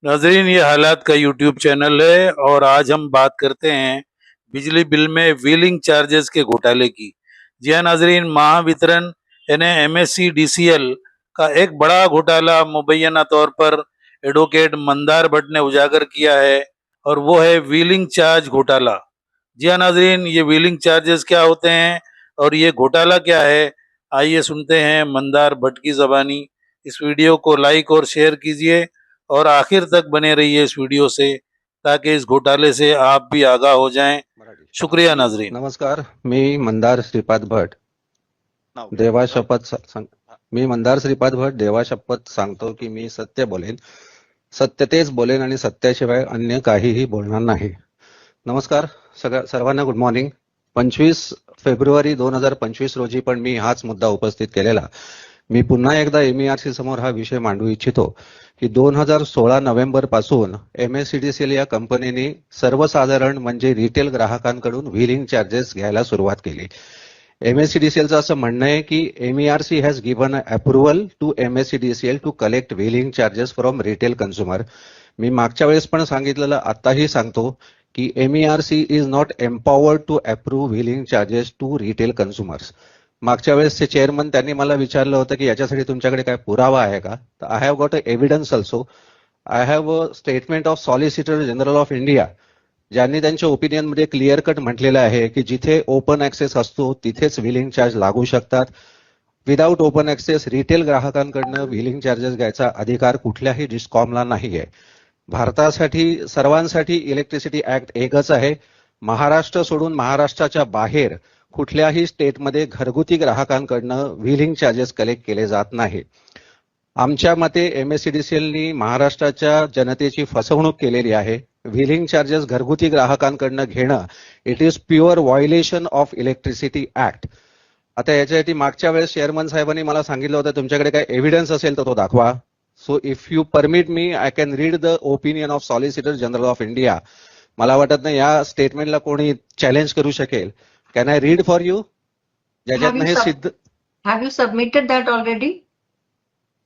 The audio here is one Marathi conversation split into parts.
नाजरीन, ये हालात का यूट्यूब चैनल है और आज हम बात करते हैं बिजली बिल में व्हीलिंग चार्जेस के घोटाले की। जी हाँ नाजरीन, महावितरण यानी MSCDCL का एक बड़ा घोटाला मुबैना तौर पर एडवोकेट मंदार भट्ट ने उजागर किया है और वो है व्हीलिंग चार्ज घोटाला। जी हाँ नाजरीन, ये व्हीलिंग चार्जेस क्या होते हैं और ये घोटाला क्या है, आइए सुनते हैं मंदार भट्ट की जबानी। इस वीडियो को लाइक और शेयर कीजिए और आखिर तक बने रहिए इस वीडियो से ताकि इस घोटाले से आप भी आगाह हो जाएं। मराठी. शुक्रिया नाजरीन। नमस्कार. मी मंदार श्रीपाद भट देवा शपथ मी मंदार श्रीपाद भट देवा शपथ सांगतो की मी सत्य बोलेन, सत्य तेच बोलेन आणि सत्याशिवाय अन्य काहीही बोलणार नाही. नमस्कार सर्वांना. Good morning. 25 फेब्रुवारी 2025 रोजी पण मी हाच मुद्दा उपस्थित केलेला. मी पुन्हा एकदा MERC समोर हा विषय मांडू इच्छितो की 2016 नोव्हेंबर पासून MSCDCL या कंपनीने सर्वसाधारण म्हणजे रिटेल ग्राहकांकडून व्हीलिंग चार्जेस घ्यायला सुरुवात केली. MSCDCLचं असं म्हणणं आहे की MERC has given approval to MSCDCL to collect wheeling charges from retail consumer. मी मागच्या वेळेस पण सांगितलेलं, आताही सांगतो की MERC is not empowered to approve wheeling charges to retail consumers. मागच्या वेळेसचे चेअरमन त्यांनी मला विचारलं होतं की याच्यासाठी तुमच्याकडे काय पुरावा आहे का. तर I have got a evidence also. I have a statement of solicitor general of India, ज्यांनी त्यांच्या ओपिनियनमध्ये क्लिअर कट म्हटलेलं आहे की जिथे ओपन ऍक्सेस असतो तिथेच व्हीलिंग चार्ज लागू शकतात. विदाऊट ओपन ऍक्सेस रिटेल ग्राहकांकडनं व्हीलिंग चार्जेस घ्यायचा अधिकार कुठल्याही डिस्कॉमला नाहीये. भारतासाठी सर्वांसाठी इलेक्ट्रिसिटी ऍक्ट एकच आहे. महाराष्ट्र सोडून महाराष्ट्राच्या बाहेर कुठल्याही स्टेटमध्ये घरगुती ग्राहकांकडनं व्हीलिंग चार्जेस कलेक्ट केले जात नाही. आमच्या मते MSCDCLनी महाराष्ट्राच्या जनतेची फसवणूक केलेली आहे. व्हीलिंग चार्जेस घरगुती ग्राहकांकडनं घेणं it is pure violation of electricity act. आता याच्यासाठी मागच्या वेळेस चेअरमन साहेबांनी मला सांगितलं होतं तुमच्याकडे काय एव्हिडन्स असेल तर तो दाखवा. So if you permit me I can read the opinion of solicitor general of India. मला वाटत नाही या स्टेटमेंटला कोणी चॅलेंज करू शकेल. Can I read for you? ज्याच्यातनं हे सिद्ध. Have you submitted that already?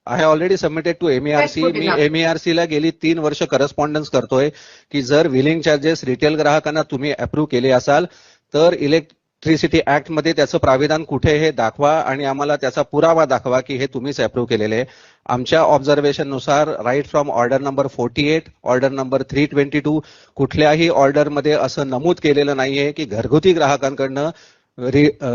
I have already submitted to MERC. मी MERC ला गेली 3 वर्ष करस्पॉन्डन्स करतोय की जर व्हीलिंग चार्जेस रिटेल ग्राहकांना तुम्ही अप्रूव्ह केले असाल तर इलेक्ट्रिसिटी ऍक्ट मध्ये त्याचं प्राविधान कुठे हे दाखवा आणि आम्हाला त्याचा पुरावा दाखवा की हे तुम्हीच अप्रूव्ह केलेले आहे. आमच्या ऑब्झर्वेशन नुसार right from order number 48, order number 322 कुठल्याही ऑर्डरमध्ये असं नमूद केलेलं नाहीये की घरगुती ग्राहकांकडनं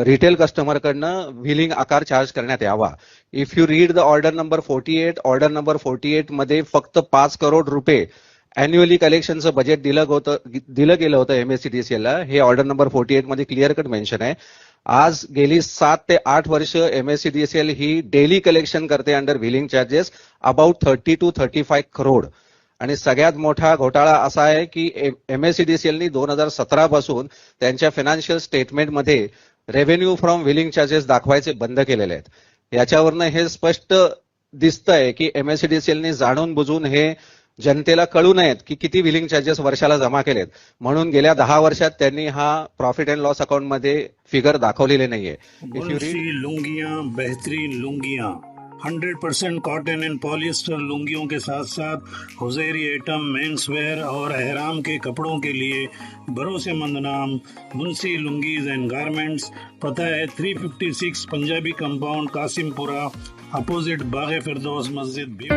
रिटेल कस्टमरकडनं व्हीलिंग आकार चार्ज करण्यात यावा. If you read the order number 48, order number 48 मध्ये फक्त 5 करोड रुपये अॅन्युअली कलेक्शनचं बजेट दिलं गेलं होतं MSCDCL ला. हे ऑर्डर नंबर 48 मध्ये क्लिअर कट मेन्शन आहे. आज गेली 7 ते 8 वर्ष MSCDCL ही डेली कलेक्शन करते under wheeling charges about 30 to 35 crore. आणि सगळ्यात मोठा घोटाळा असा आहे की MSCDCLनी 2017 पासून त्यांच्या फायनान्शियल स्टेटमेंटमध्ये रेव्हेन्यू फ्रॉम व्हीलिंग चार्जेस दाखवायचे बंद केलेले आहेत. याच्यावरनं हे स्पष्ट दिसतंय की MSCDCLनी जाणून बुजून हे जनतेला कळू नयेत की किती व्हीलिंग चार्जेस वर्षाला जमा केलेत, म्हणून गेल्या 10 वर्षात त्यांनी हा प्रॉफिट अँड लॉस अकाउंटमध्ये फिगर दाखवलेले नाहीये. लुंगियां, बेहतरीन लुंगियां, 100% कॉटन एंड पॉलिएस्टर लुंगियों के साथ साथ हुजैरी आइटम, मेंसवेयर और एहराम के कपड़ों के लिए भरोसेमंद नाम मुंशी लुंगीज एंड गारमेंट्स. पता है 356 पंजाबी कंपाउंड, कासिमपुरा, अपोजिट बाग फिरदौस मस्जिद भी.